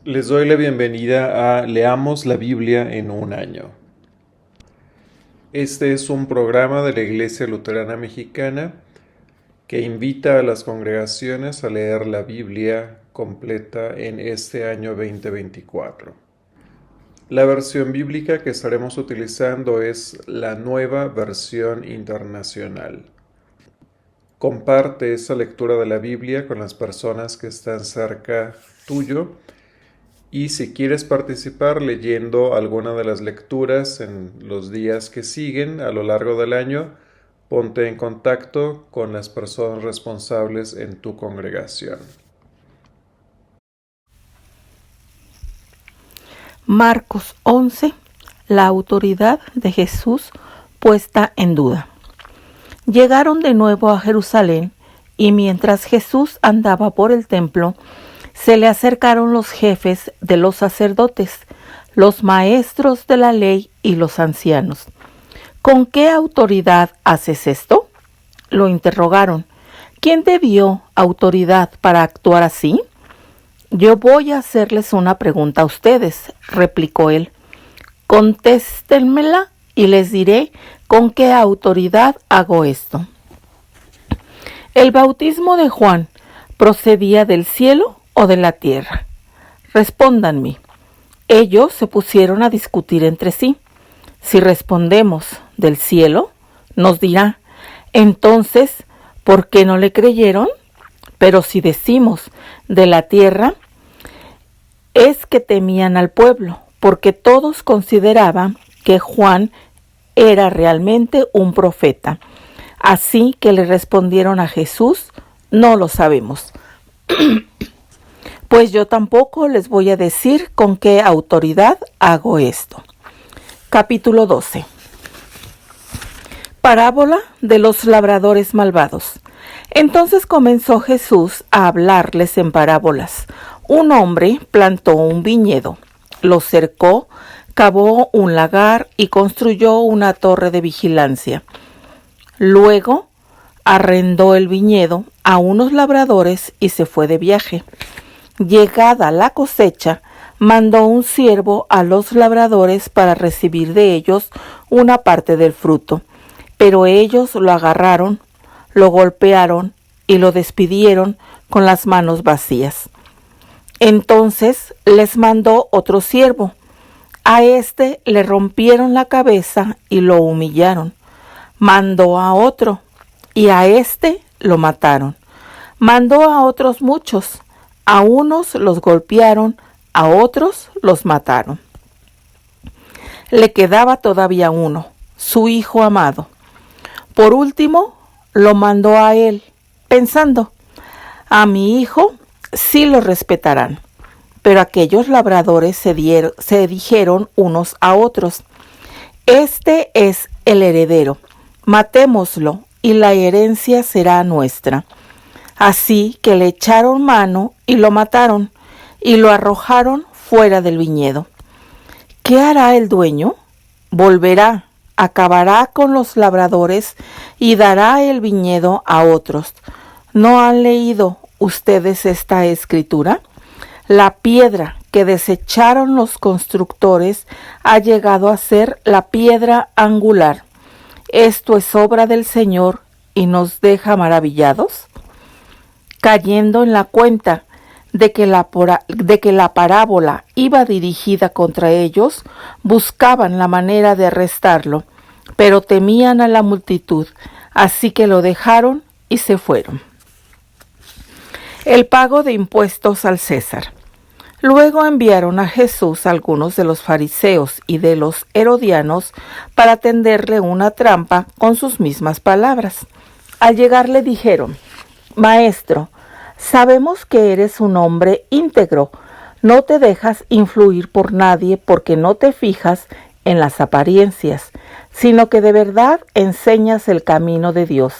Les doy la bienvenida a Leamos la Biblia en un año. Este es un programa de la Iglesia Luterana Mexicana que invita a las congregaciones a leer la Biblia completa en este año 2024. La versión bíblica que estaremos utilizando es la Nueva Versión Internacional. Comparte esa lectura de la Biblia con las personas que están cerca tuyo. Y si quieres participar leyendo alguna de las lecturas en los días que siguen a lo largo del año, ponte en contacto con las personas responsables en tu congregación. Marcos 11. La autoridad de Jesús puesta en duda. Llegaron de nuevo a Jerusalén, y mientras Jesús andaba por el templo, se le acercaron los jefes de los sacerdotes, los maestros de la ley y los ancianos. ¿Con qué autoridad haces esto?, lo interrogaron. ¿Quién te dio autoridad para actuar así? Yo voy a hacerles una pregunta a ustedes, replicó él. Contéstenmela y les diré con qué autoridad hago esto. ¿El bautismo de Juan procedía del cielo o de la tierra? Respóndanme. Ellos se pusieron a discutir entre sí. Si respondemos del cielo, nos dirá, entonces, ¿por qué no le creyeron? Pero si decimos de la tierra, es que temían al pueblo, porque todos consideraban que Juan era realmente un profeta. Así que le respondieron a Jesús, no lo sabemos. Pues yo tampoco les voy a decir con qué autoridad hago esto. Capítulo 12. Parábola de los labradores malvados. Entonces comenzó Jesús a hablarles en parábolas. Un hombre plantó un viñedo, lo cercó, cavó un lagar y construyó una torre de vigilancia. Luego arrendó el viñedo a unos labradores y se fue de viaje. Llegada la cosecha, mandó un siervo a los labradores para recibir de ellos una parte del fruto. Pero ellos lo agarraron, lo golpearon y lo despidieron con las manos vacías. Entonces les mandó otro siervo. A este le rompieron la cabeza y lo humillaron. Mandó a otro y a este lo mataron. Mandó a otros muchos. A unos los golpearon, a otros los mataron. Le quedaba todavía uno, su hijo amado. Por último, lo mandó a él, pensando, a mi hijo sí lo respetarán. Pero aquellos labradores se dijeron unos a otros, este es el heredero, matémoslo y la herencia será nuestra. Así que le echaron mano y lo mataron y lo arrojaron fuera del viñedo. ¿Qué hará el dueño? Volverá, acabará con los labradores y dará el viñedo a otros. ¿No han leído ustedes esta escritura? La piedra que desecharon los constructores ha llegado a ser la piedra angular. Esto es obra del Señor y nos deja maravillados. Cayendo en la cuenta de que la parábola iba dirigida contra ellos, buscaban la manera de arrestarlo, pero temían a la multitud, así que lo dejaron y se fueron. El pago de impuestos al César. Luego enviaron a Jesús algunos de los fariseos y de los herodianos para tenderle una trampa con sus mismas palabras. Al llegar le dijeron, Maestro, sabemos que eres un hombre íntegro, no te dejas influir por nadie porque no te fijas en las apariencias, sino que de verdad enseñas el camino de Dios.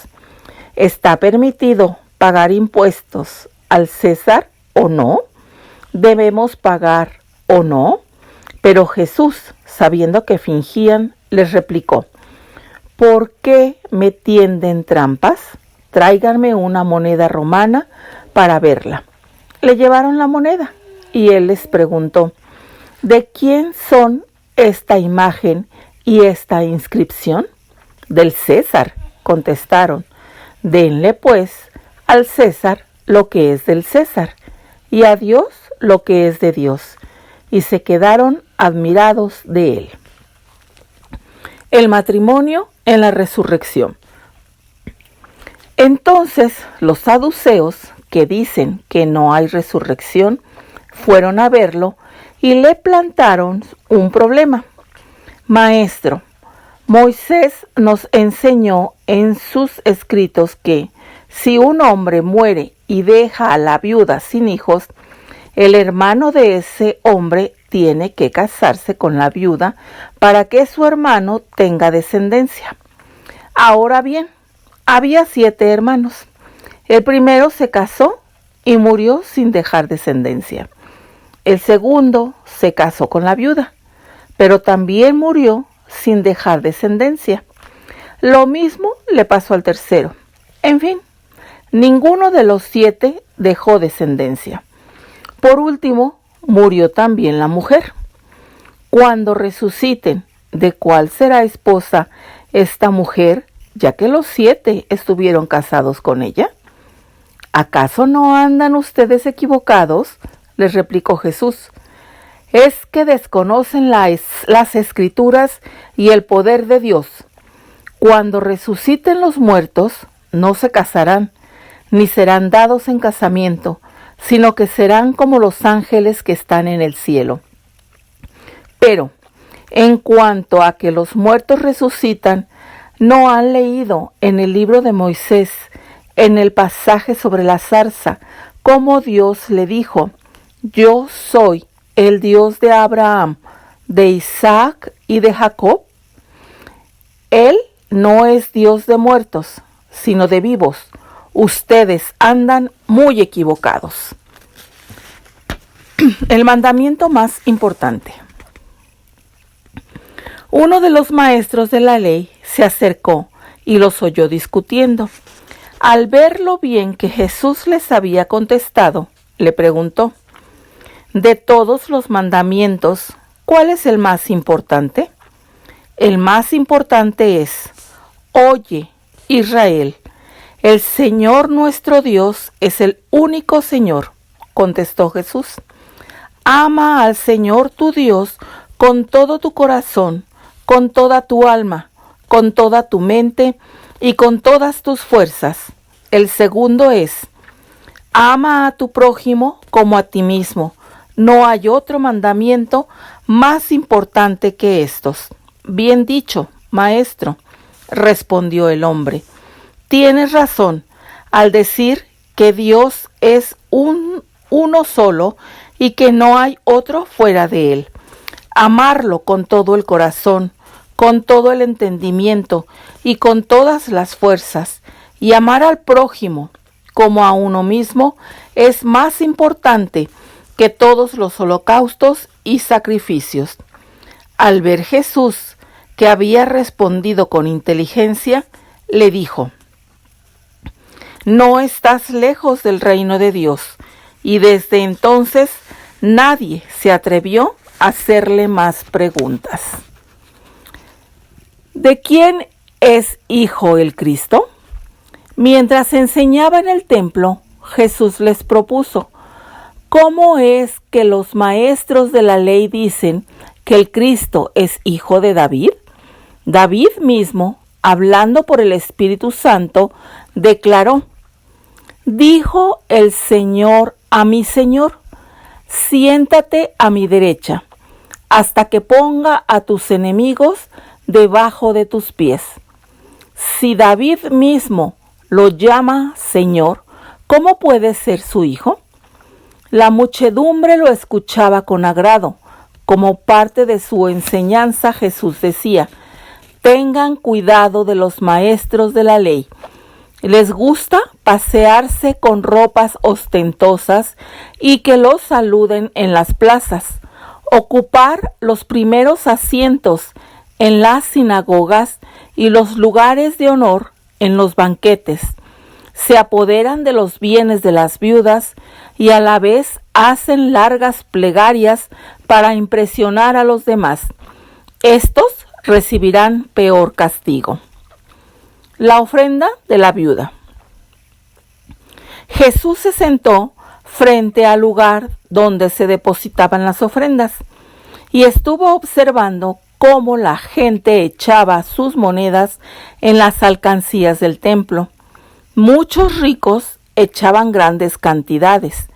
¿Está permitido pagar impuestos al César o no? ¿Debemos pagar o no? Pero Jesús, sabiendo que fingían, les replicó, ¿por qué me tienden trampas? Tráiganme una moneda romana para verla. Le llevaron la moneda. y él les preguntó: ¿de quién son esta imagen y esta inscripción? Del César, contestaron. Denle pues al César lo que es del César, y a Dios lo que es de Dios. Y se quedaron admirados de él. El matrimonio en la resurrección. Entonces los saduceos, que dicen que no hay resurrección, fueron a verlo y le plantaron un problema. Maestro, Moisés nos enseñó en sus escritos que si un hombre muere y deja a la viuda sin hijos, el hermano de ese hombre tiene que casarse con la viuda para que su hermano tenga descendencia. Ahora bien, había 7 hermanos. El primero se casó y murió sin dejar descendencia. El segundo se casó con la viuda, pero también murió sin dejar descendencia. Lo mismo le pasó al tercero. En fin, ninguno de los 7 dejó descendencia. Por último, murió también la mujer. Cuando resuciten, ¿de cuál será esposa esta mujer, ya que los 7 estuvieron casados con ella? ¿Acaso no andan ustedes equivocados?, les replicó Jesús. Es que desconocen las Escrituras y el poder de Dios. Cuando resuciten los muertos, no se casarán, ni serán dados en casamiento, sino que serán como los ángeles que están en el cielo. Pero, en cuanto a que los muertos resucitan, ¿no han leído en el libro de Moisés, en el pasaje sobre la zarza, cómo Dios le dijo: yo soy el Dios de Abraham, de Isaac y de Jacob? Él no es Dios de muertos, sino de vivos. Ustedes andan muy equivocados. El mandamiento más importante. Uno de los maestros de la ley se acercó y los oyó discutiendo. Al ver lo bien que Jesús les había contestado, le preguntó: de todos los mandamientos, ¿cuál es el más importante? El más importante es: oye, Israel, el Señor nuestro Dios es el único Señor, contestó Jesús. Ama al Señor tu Dios con todo tu corazón, con toda tu alma, con toda tu mente y con todas tus fuerzas. El segundo es: ama a tu prójimo como a ti mismo. No hay otro mandamiento más importante que estos. Bien dicho, maestro, respondió el hombre. Tienes razón al decir que Dios es uno solo y que no hay otro fuera de él. Amarlo con todo el corazón, con todo el entendimiento y con todas las fuerzas, y amar al prójimo como a uno mismo es más importante que todos los holocaustos y sacrificios. Al ver Jesús que había respondido con inteligencia, le dijo: no estás lejos del reino de Dios. Y desde entonces nadie se atrevió a hacerle más preguntas. ¿De quién es hijo el Cristo? Mientras enseñaba en el templo, Jesús les propuso: ¿cómo es que los maestros de la ley dicen que el Cristo es hijo de David? David mismo, hablando por el Espíritu Santo, declaró: dijo el Señor a mi Señor: siéntate a mi derecha, hasta que ponga a tus enemigos debajo de tus pies. Si David mismo lo llama Señor, ¿cómo puede ser su hijo? La muchedumbre lo escuchaba con agrado. Como parte de su enseñanza, Jesús decía: tengan cuidado de los maestros de la ley. Les gusta pasearse con ropas ostentosas y que los saluden en las plazas, ocupar los primeros asientos en las sinagogas y los lugares de honor en los banquetes. se apoderan de los bienes de las viudas y a la vez hacen largas plegarias para impresionar a los demás. Estos recibirán peor castigo. La ofrenda de la viuda. Jesús se sentó frente al lugar donde se depositaban las ofrendas y estuvo observando cómo la gente echaba sus monedas en las alcancías del templo. Muchos ricos echaban grandes cantidades,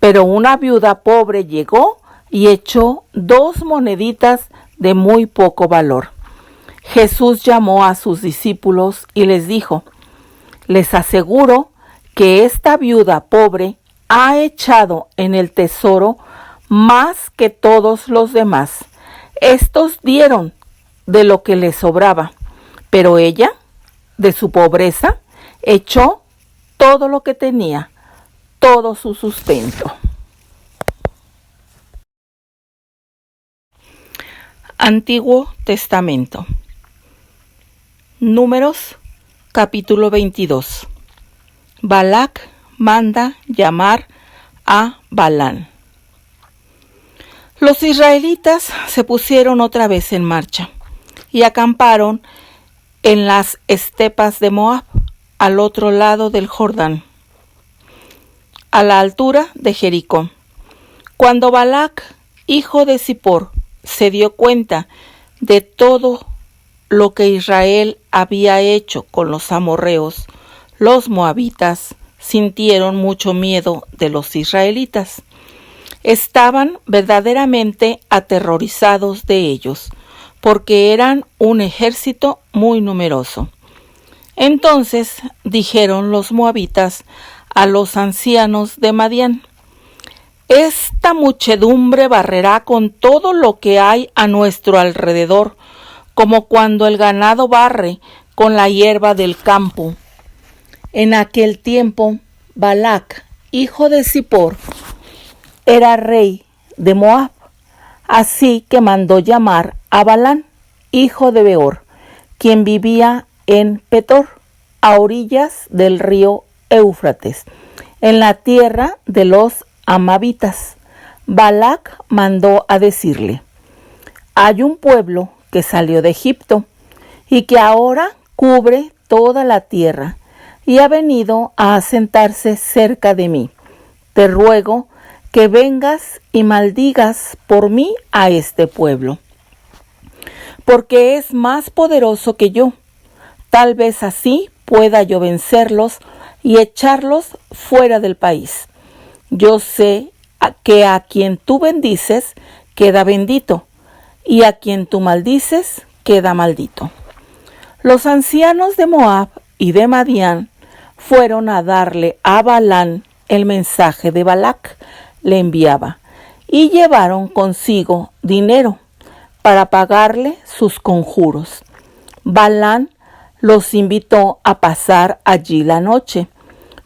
pero una viuda pobre llegó y echó 2 moneditas de muy poco valor. Jesús llamó a sus discípulos y les dijo: les aseguro que esta viuda pobre ha echado en el tesoro más que todos los demás. Estos dieron de lo que les sobraba, pero ella, de su pobreza, echó todo lo que tenía, todo su sustento. Antiguo Testamento. Números, capítulo 22. Balac manda llamar a Balán. Los israelitas se pusieron otra vez en marcha y acamparon en las estepas de Moab, al otro lado del Jordán, a la altura de Jericó. Cuando Balac, hijo de Zippor, se dio cuenta de todo lo que Israel había hecho con los amorreos, los moabitas sintieron mucho miedo de los israelitas. Estaban verdaderamente aterrorizados de ellos, porque eran un ejército muy numeroso. Entonces dijeron los moabitas a los ancianos de Madián: esta muchedumbre barrerá con todo lo que hay a nuestro alrededor, como cuando el ganado barre con la hierba del campo. En aquel tiempo, Balac, hijo de Zippor, era rey de Moab, así que mandó llamar a Balán, hijo de Beor, quien vivía en Petor, a orillas del río Éufrates, en la tierra de los amabitas. Balac mandó a decirle: hay un pueblo que salió de Egipto y que ahora cubre toda la tierra y ha venido a asentarse cerca de mí. Te ruego que vengas y maldigas por mí a este pueblo, porque es más poderoso que yo. Tal vez así pueda yo vencerlos y echarlos fuera del país. Yo sé que a quien tú bendices queda bendito, y a quien tú maldices queda maldito. Los ancianos de Moab y de Madián fueron a darle a Balán el mensaje de Balac le enviaba, y llevaron consigo dinero para pagarle sus conjuros. Balán los invitó a pasar allí la noche,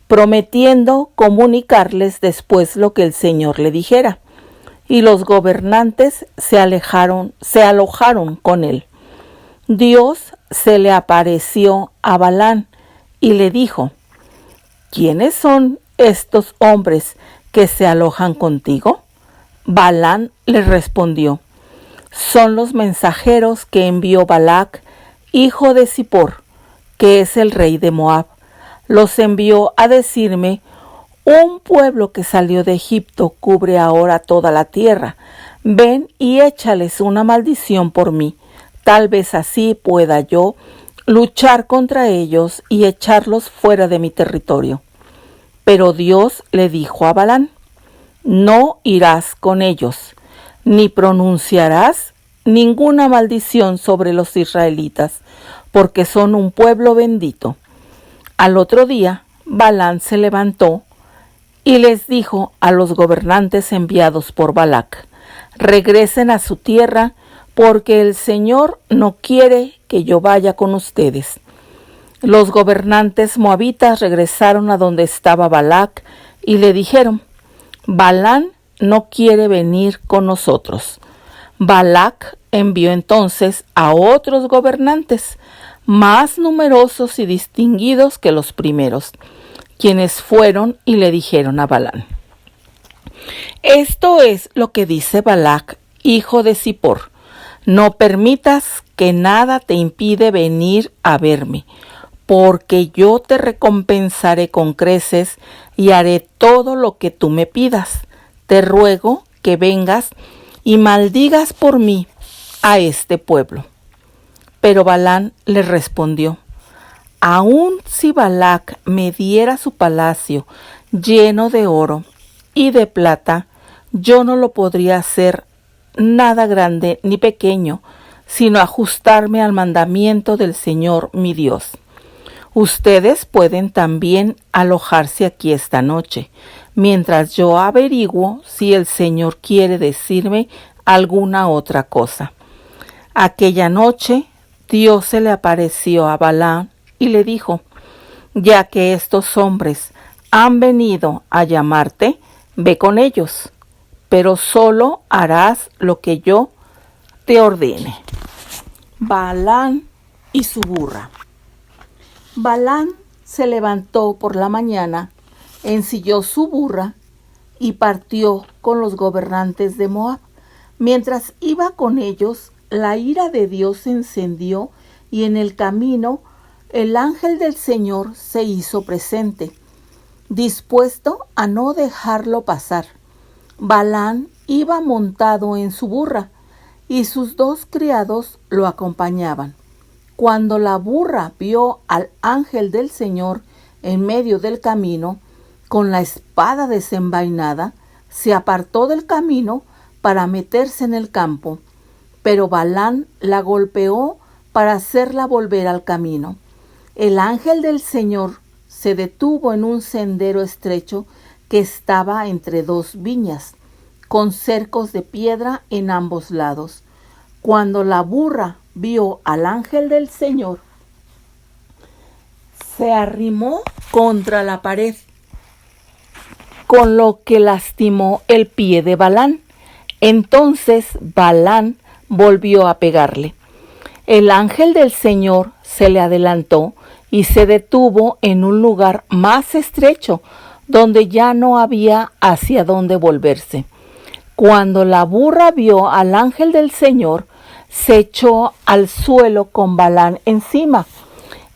prometiendo comunicarles después lo que el Señor le dijera. Y los gobernantes se alojaron con él. Dios se le apareció a Balán y le dijo: ¿quiénes son estos hombres que se alojan contigo? Balán le respondió: son los mensajeros que envió Balac, hijo de Zippor, que es el rey de Moab. Los envió a decirme: un pueblo que salió de Egipto cubre ahora toda la tierra. Ven y échales una maldición por mí. Tal vez así pueda yo luchar contra ellos y echarlos fuera de mi territorio. Pero Dios le dijo a Balán: no irás con ellos, ni pronunciarás ninguna maldición sobre los israelitas, porque son un pueblo bendito. Al otro día, Balán se levantó y les dijo a los gobernantes enviados por Balac: regresen a su tierra, porque el Señor no quiere que yo vaya con ustedes. Los gobernantes moabitas regresaron a donde estaba Balac y le dijeron: Balán no quiere venir con nosotros. Balac envió entonces a otros gobernantes, más numerosos y distinguidos que los primeros. quienes fueron y le dijeron a Balán: esto es lo que dice Balac, hijo de Zippor: no permitas que nada te impide venir a verme, porque yo te recompensaré con creces y haré todo lo que tú me pidas. Te ruego que vengas y maldigas por mí a este pueblo. Pero Balán le respondió: aun si Balac me diera su palacio lleno de oro y de plata, yo no lo podría hacer nada grande ni pequeño, sino ajustarme al mandamiento del Señor mi Dios. Ustedes pueden también alojarse aquí esta noche, mientras yo averiguo si el Señor quiere decirme alguna otra cosa. Aquella noche Dios se le apareció a Balán y le dijo: ya que estos hombres han venido a llamarte, ve con ellos, pero solo harás lo que yo te ordene. Balán y su burra. Balán se levantó por la mañana, ensilló su burra y partió con los gobernantes de Moab. Mientras iba con ellos, la ira de Dios se encendió y en el camino el ángel del Señor se hizo presente, dispuesto a no dejarlo pasar. Balán iba montado en su burra y sus 2 criados lo acompañaban. Cuando la burra vio al ángel del Señor en medio del camino, con la espada desenvainada, se apartó del camino para meterse en el campo, pero Balán la golpeó para hacerla volver al camino. El ángel del Señor se detuvo en un sendero estrecho que estaba entre 2 viñas, con cercos de piedra en ambos lados. Cuando la burra vio al ángel del Señor, se arrimó contra la pared, con lo que lastimó el pie de Balán. Entonces Balán volvió a pegarle. El ángel del Señor se le adelantó y se detuvo en un lugar más estrecho, donde ya no había hacia dónde volverse. Cuando la burra vio al ángel del Señor, se echó al suelo con Balán encima.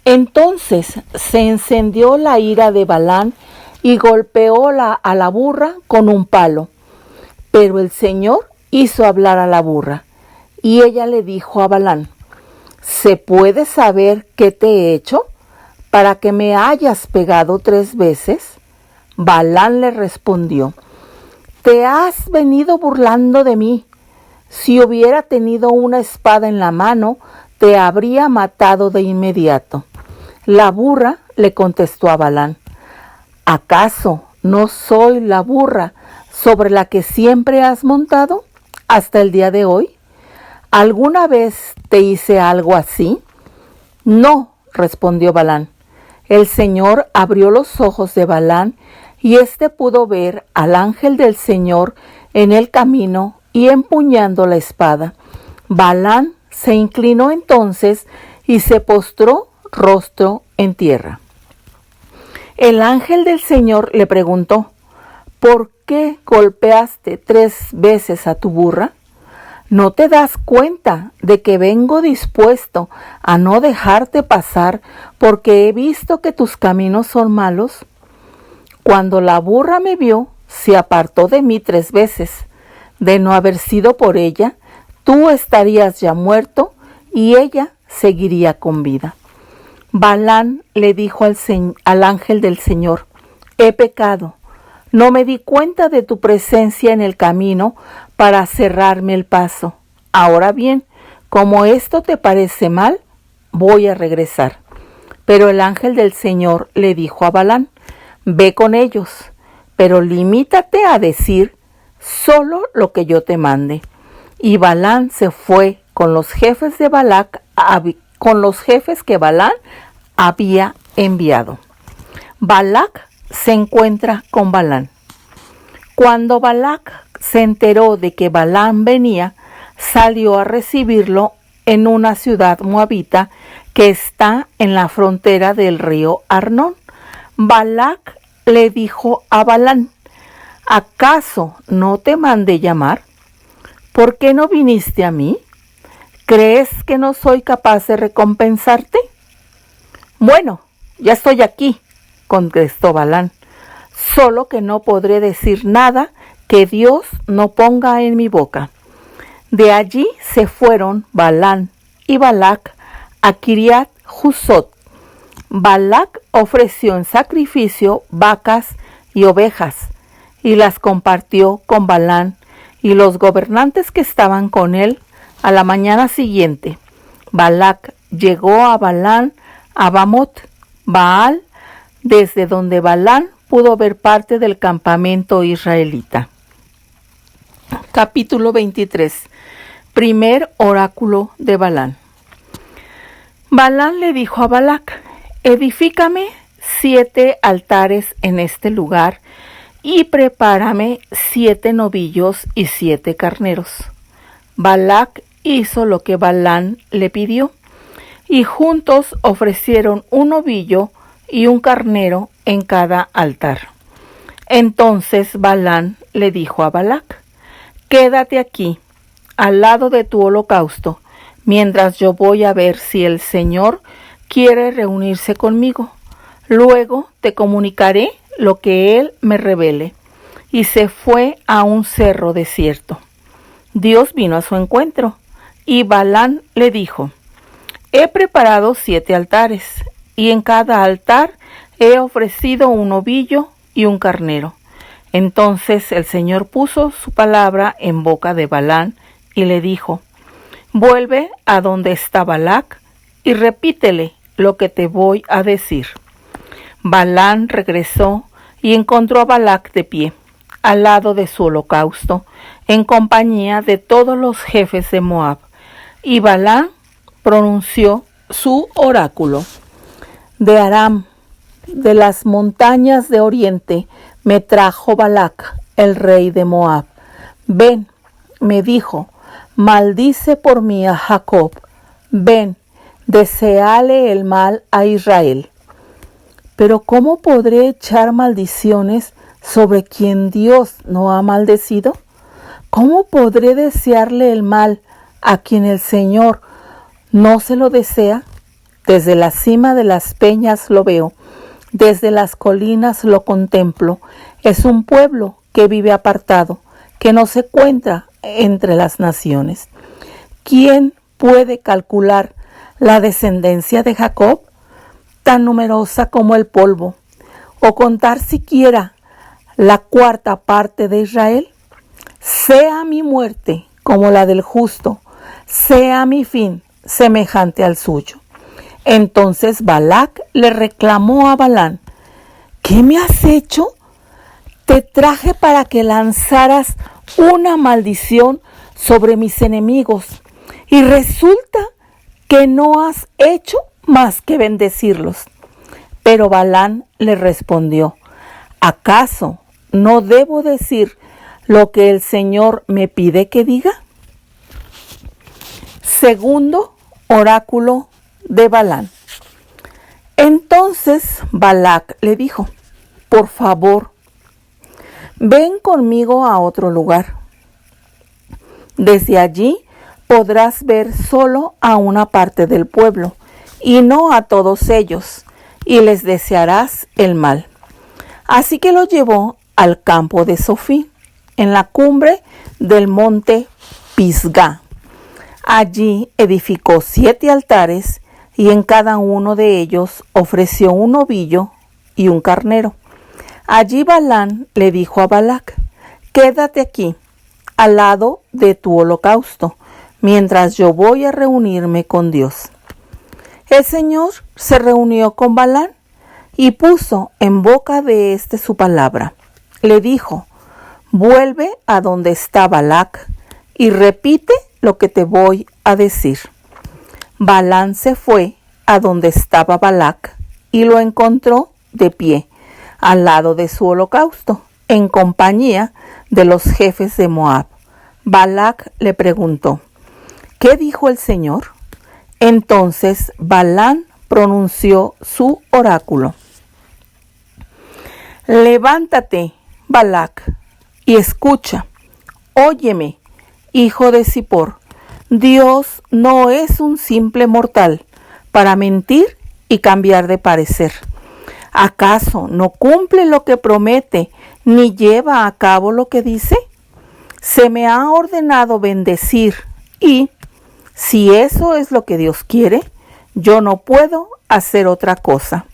Entonces se encendió la ira de Balán y golpeó a la burra con un palo. Pero el Señor hizo hablar a la burra, y ella le dijo a Balán: ¿se puede saber qué te he hecho para que me hayas pegado 3 veces? Balán le respondió: te has venido burlando de mí. Si hubiera tenido una espada en la mano, te habría matado de inmediato. La burra le contestó a Balán: ¿acaso no soy la burra sobre la que siempre has montado hasta el día de hoy? ¿Alguna vez te hice algo así? No, respondió Balán. El Señor abrió los ojos de Balán y éste pudo ver al ángel del Señor en el camino y empuñando la espada. Balán se inclinó entonces y se postró rostro en tierra. El ángel del Señor le preguntó: ¿por qué golpeaste 3 veces a tu burra? ¿No te das cuenta de que vengo dispuesto a no dejarte pasar porque he visto que tus caminos son malos? Cuando la burra me vio, se apartó de mí 3 veces. De no haber sido por ella, tú estarías ya muerto y ella seguiría con vida. Balán le dijo al ángel del Señor: he pecado. No me di cuenta de tu presencia en el camino para cerrarme el paso. Ahora bien, como esto te parece mal, voy a regresar. Pero el ángel del Señor le dijo a Balán: ve con ellos, pero limítate a decir solo lo que yo te mande. Y Balán se fue con los jefes de Balac, con los jefes que Balán había enviado. Balac se encuentra con Balán. Cuando Balac se enteró de que Balán venía, salió a recibirlo en una ciudad moabita que está en la frontera del río Arnón. Balac le dijo a Balán: ¿acaso no te mandé llamar? ¿Por qué no viniste a mí? ¿Crees que no soy capaz de recompensarte? Bueno, ya estoy aquí, contestó Balán, solo que no podré decir nada que Dios no ponga en mi boca. De allí se fueron Balán y Balac a Kiriat Husot. Balac ofreció en sacrificio vacas y ovejas, y las compartió con Balán y los gobernantes que estaban con él. A la mañana siguiente, Balac llegó a Balán a Bamot Baal, desde donde Balán pudo ver parte del campamento israelita. Capítulo 23. Primer oráculo de Balán. Balán le dijo a Balac: edifícame 7 altares en este lugar y prepárame 7 novillos y 7 carneros. Balac hizo lo que Balán le pidió, y juntos ofrecieron un novillo y un carnero en cada altar. Entonces Balán le dijo a Balac: quédate aquí, al lado de tu holocausto, mientras yo voy a ver si el Señor quiere reunirse conmigo. Luego te comunicaré lo que Él me revele. Y se fue a un cerro desierto. Dios vino a su encuentro, y Balán le dijo: he preparado 7 altares, y en cada altar he ofrecido un novillo y un carnero. Entonces el Señor puso su palabra en boca de Balán y le dijo: vuelve a donde está Balac y repítele lo que te voy a decir. Balán regresó y encontró a Balac de pie, al lado de su holocausto, en compañía de todos los jefes de Moab. Y Balán pronunció su oráculo: de Aram, de las montañas de oriente, me trajo Balac, el rey de Moab. Ven, me dijo, maldice por mí a Jacob. Ven, deséale el mal a Israel. Pero ¿cómo podré echar maldiciones sobre quien Dios no ha maldecido? ¿Cómo podré desearle el mal a quien el Señor no se lo desea? Desde la cima de las peñas lo veo, desde las colinas lo contemplo. Es un pueblo que vive apartado, que no se cuenta entre las naciones. ¿Quién puede calcular la descendencia de Jacob, tan numerosa como el polvo, o contar siquiera la 4ª parte de Israel? Sea mi muerte como la del justo, sea mi fin semejante al suyo. Entonces Balac le reclamó a Balán: ¿qué me has hecho? Te traje para que lanzaras una maldición sobre mis enemigos, y resulta que no has hecho más que bendecirlos. Pero Balán le respondió: ¿acaso no debo decir lo que el Señor me pide que diga? Segundo oráculo de Balán. Entonces Balac le dijo: por favor, ven conmigo a otro lugar. Desde allí podrás ver solo a una parte del pueblo, y no a todos ellos, y les desearás el mal. Así que lo llevó al campo de Sofí, en la cumbre del monte Pisgá. Allí edificó 7 altares, y en cada uno de ellos ofreció un novillo y un carnero. Allí Balán le dijo a Balac: quédate aquí, al lado de tu holocausto, mientras yo voy a reunirme con Dios. El Señor se reunió con Balán y puso en boca de éste su palabra. Le dijo: vuelve a donde está Balac y repite lo que te voy a decir. Balán se fue a donde estaba Balac y lo encontró de pie, al lado de su holocausto, en compañía de los jefes de Moab. Balac le preguntó: ¿qué dijo el Señor? Entonces Balán pronunció su oráculo: Levántate, Balac, y escucha. Óyeme, hijo de Zippor. Dios no es un simple mortal para mentir y cambiar de parecer. ¿Acaso no cumple lo que promete ni lleva a cabo lo que dice? Se me ha ordenado bendecir y, si eso es lo que Dios quiere, yo no puedo hacer otra cosa.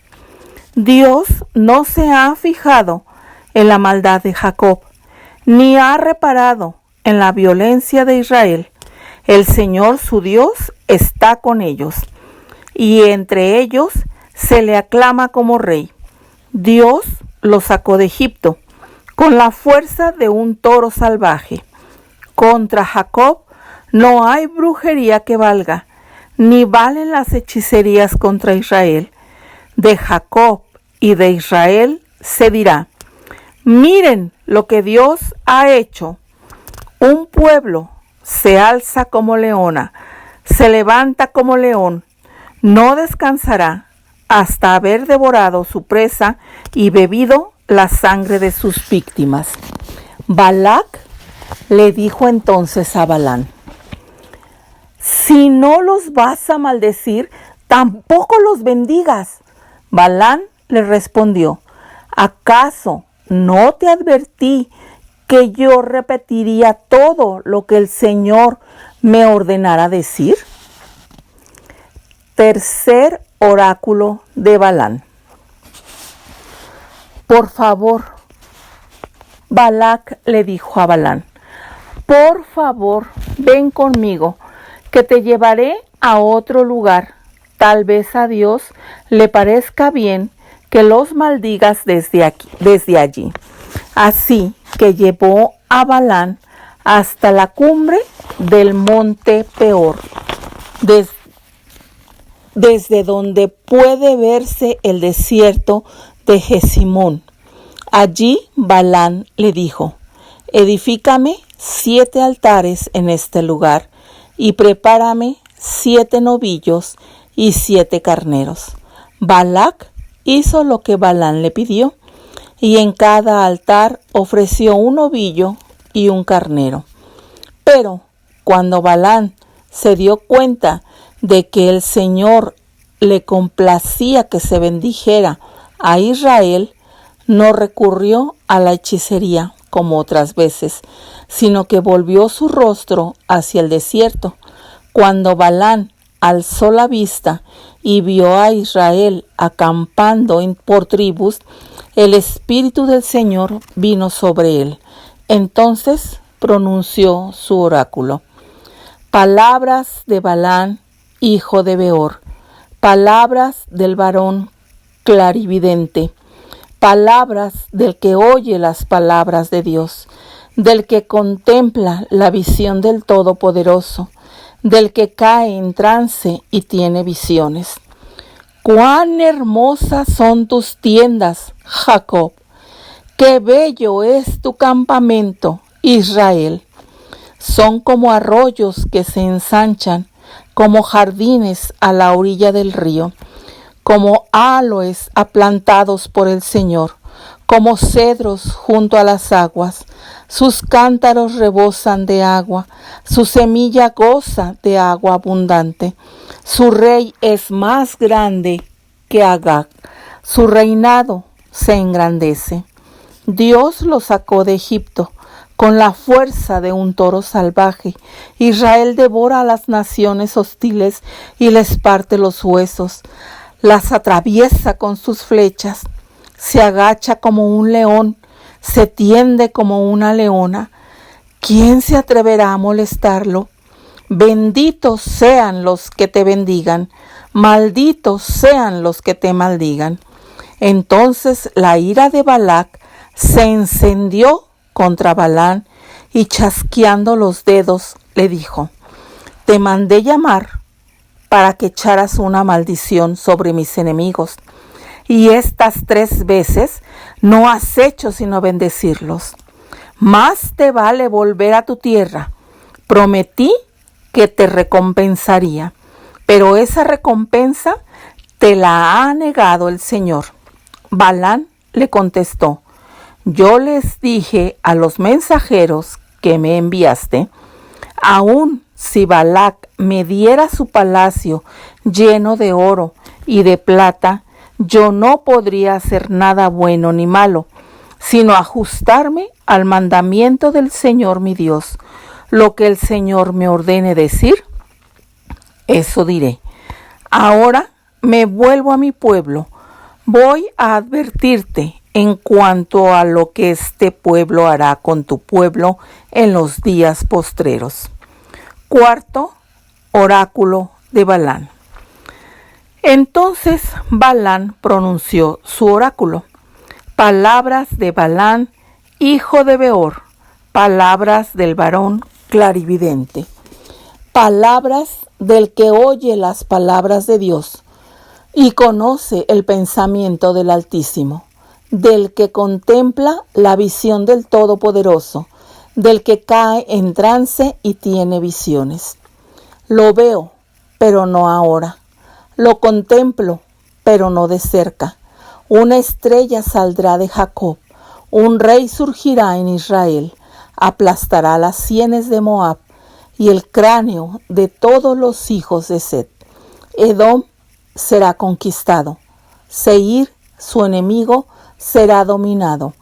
Dios no se ha fijado en la maldad de Jacob, ni ha reparado en la violencia de Israel. El Señor su Dios está con ellos, y entre ellos se le aclama como rey. Dios los sacó de Egipto con la fuerza de un toro salvaje. Contra Jacob no hay brujería que valga, ni valen las hechicerías contra Israel. De Jacob y de Israel se dirá: miren lo que Dios ha hecho. Un pueblo se alza como leona, se levanta como león, no descansará hasta haber devorado su presa y bebido la sangre de sus víctimas. Balac le dijo entonces a Balán: si no los vas a maldecir, tampoco los bendigas. Balán le respondió: ¿acaso no te advertí que yo repetiría todo lo que el Señor me ordenara decir? Tercer oráculo de Balán. Por favor, Balac le dijo a Balán, por favor, ven conmigo, que te llevaré a otro lugar. Tal vez a Dios le parezca bien que los maldigas desde allí. Así que llevó a Balán hasta la cumbre del monte Peor, desde donde puede verse el desierto de Jesimón. Allí Balán le dijo: edifícame 7 altares en este lugar y prepárame 7 novillos y 7 carneros. Balac hizo lo que Balán le pidió, y en cada altar ofreció un novillo y un carnero. Pero cuando Balán se dio cuenta de que el Señor le complacía que se bendijera a Israel, no recurrió a la hechicería como otras veces, sino que volvió su rostro hacia el desierto. Cuando Balán alzó la vista y vio a Israel acampando por tribus, el Espíritu del Señor vino sobre él. Entonces pronunció su oráculo: palabras de Balán, hijo de Beor, palabras del varón clarividente, palabras del que oye las palabras de Dios, del que contempla la visión del Todopoderoso, del que cae en trance y tiene visiones. ¡Cuán hermosas son tus tiendas, Jacob! ¡Qué bello es tu campamento, Israel! Son como arroyos que se ensanchan, como jardines a la orilla del río, como aloes aplantados por el Señor, como cedros junto a las aguas. Sus cántaros rebosan de agua, su semilla goza de agua abundante. Su rey es más grande que Agag, su reinado se engrandece. Dios lo sacó de Egipto con la fuerza de un toro salvaje. Israel devora a las naciones hostiles y les parte los huesos, las atraviesa con sus flechas, se agacha como un león, se tiende como una leona. ¿Quién se atreverá a molestarlo? Benditos sean los que te bendigan, malditos sean los que te maldigan. Entonces la ira de Balac se encendió contra Balán y chasqueando los dedos le dijo: te mandé llamar para que echaras una maldición sobre mis enemigos, y estas 3 veces no has hecho sino bendecirlos. Más te vale volver a tu tierra. Prometí que te recompensaría, pero esa recompensa te la ha negado el Señor. Balán le contestó: Yo les dije a los mensajeros que me enviaste, aun si Balac me diera su palacio lleno de oro y de plata, yo no podría hacer nada bueno ni malo, sino ajustarme al mandamiento del Señor mi Dios. Lo que el Señor me ordene decir, eso diré. Ahora me vuelvo a mi pueblo. Voy a advertirte en cuanto a lo que este pueblo hará con tu pueblo en los días postreros. Cuarto oráculo de Balán. Entonces Balán pronunció su oráculo. Palabras de Balán, hijo de Beor, palabras del varón clarividente, palabras del que oye las palabras de Dios y conoce el pensamiento del Altísimo, del que contempla la visión del Todopoderoso, del que cae en trance y tiene visiones. Lo veo, pero no ahora. Lo contemplo, pero no de cerca. Una estrella saldrá de Jacob, un rey surgirá en Israel, aplastará las sienes de Moab y el cráneo de todos los hijos de Set. Edom será conquistado, Seir, su enemigo, será dominado,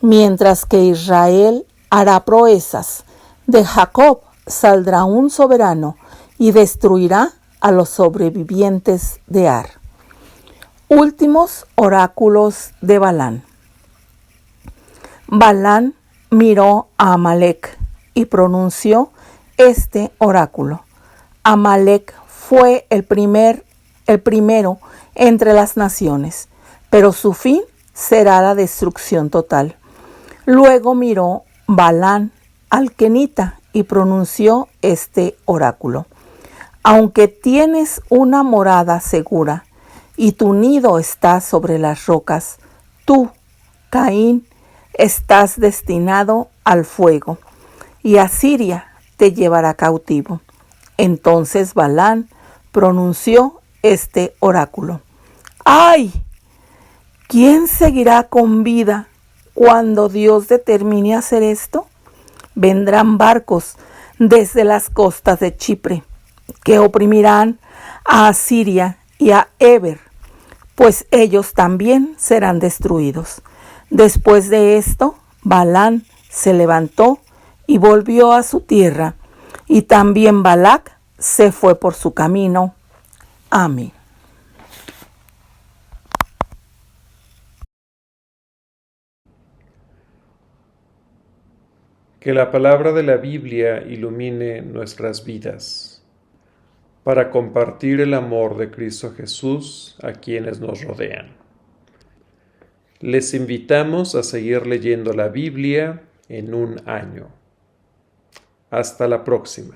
mientras que Israel hará proezas. De Jacob saldrá un soberano y destruirá a los sobrevivientes de Ar. Últimos oráculos de Balán. Balán miró a Amalec y pronunció este oráculo. Amalec fue el primero entre las naciones, pero su fin será la destrucción total. Luego miró Balán al kenita y pronunció este oráculo. Aunque tienes una morada segura y tu nido está sobre las rocas, tú, Caín, estás destinado al fuego, y Asiria te llevará cautivo. Entonces Balán pronunció este oráculo. ¡Ay! ¿Quién seguirá con vida cuando Dios determine hacer esto? Vendrán barcos desde las costas de Chipre, que oprimirán a Asiria y a Eber, pues ellos también serán destruidos. Después de esto, Balán se levantó y volvió a su tierra, y también Balac se fue por su camino. Amén. Que la palabra de la Biblia ilumine nuestras vidas para compartir el amor de Cristo Jesús a quienes nos rodean. Les invitamos a seguir leyendo la Biblia en un año. Hasta la próxima.